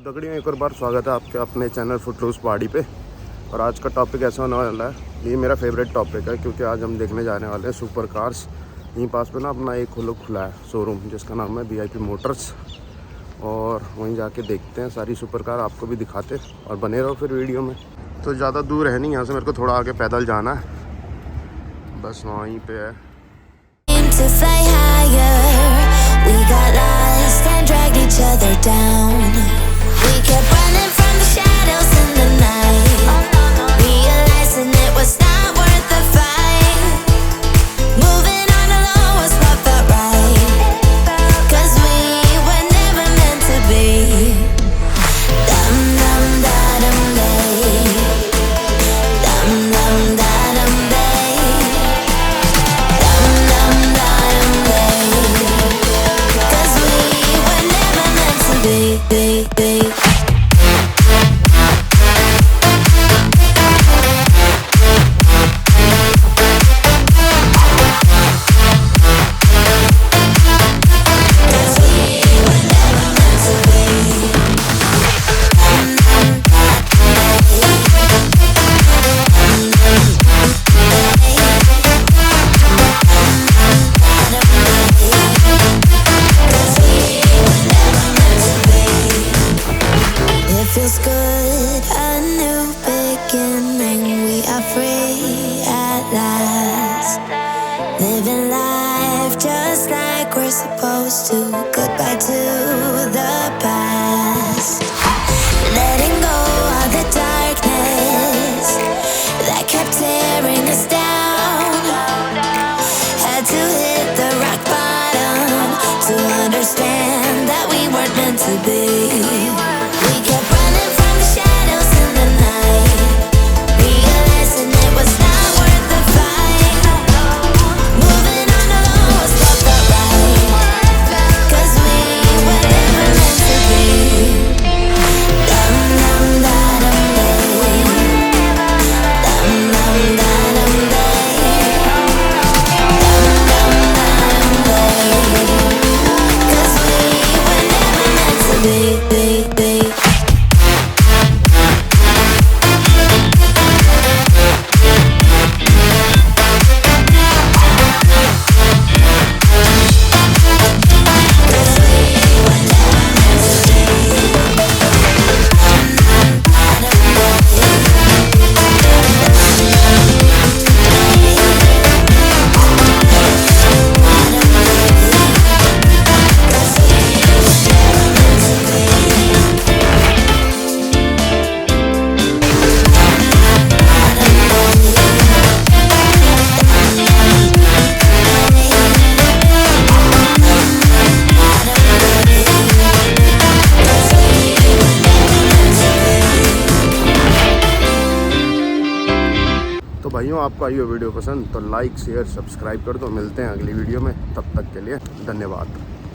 दगड़ी में एक और बार स्वागत है आपके अपने चैनल फुटरूस पहाड़ी पे। और आज का टॉपिक ऐसा होने वाला है, ये मेरा फेवरेट टॉपिक है क्योंकि आज हम देखने जाने वाले हैं सुपर कार्स। यहीं पास पे ना अपना एक खुला है शोरूम जिसका नाम है VIP मोटर्स, और वहीं जाके देखते हैं सारी सुपर कार, आपको भी दिखाते और बने रहो फिर वीडियो में। तो ज़्यादा दूर है नहीं यहाँ से, मेरे को थोड़ा आगे पैदल जाना है, बस वहीं पे है। To fly higher, we got lost and dragged each other down. We kept running from the shadows in the night, realizing it was not worth the fight. Moving on alone was what felt right, 'cause we were never meant to be. Dum dum da dum day, dum dum da dum day. Feels good, a new beginning. We are free at last, living life just like we're supposed to. Goodbye to the past, letting go of the darkness that kept tearing us down. Had to hit the rock bottom to understand that we weren't meant to be. We kept running from the shadows in the night, realizing it was not worth the fight. Moving on alone was what felt right, 'cause we were never meant to be. Dum dum da dum day, dum dum da dum day, dum dum da dum day, 'cause we were never meant to be. तो भाइयों, आपको आई हो video पसंद तो like share subscribe कर दो। मिलते हैं अगली वीडियो में, तब तक के लिए धन्यवाद।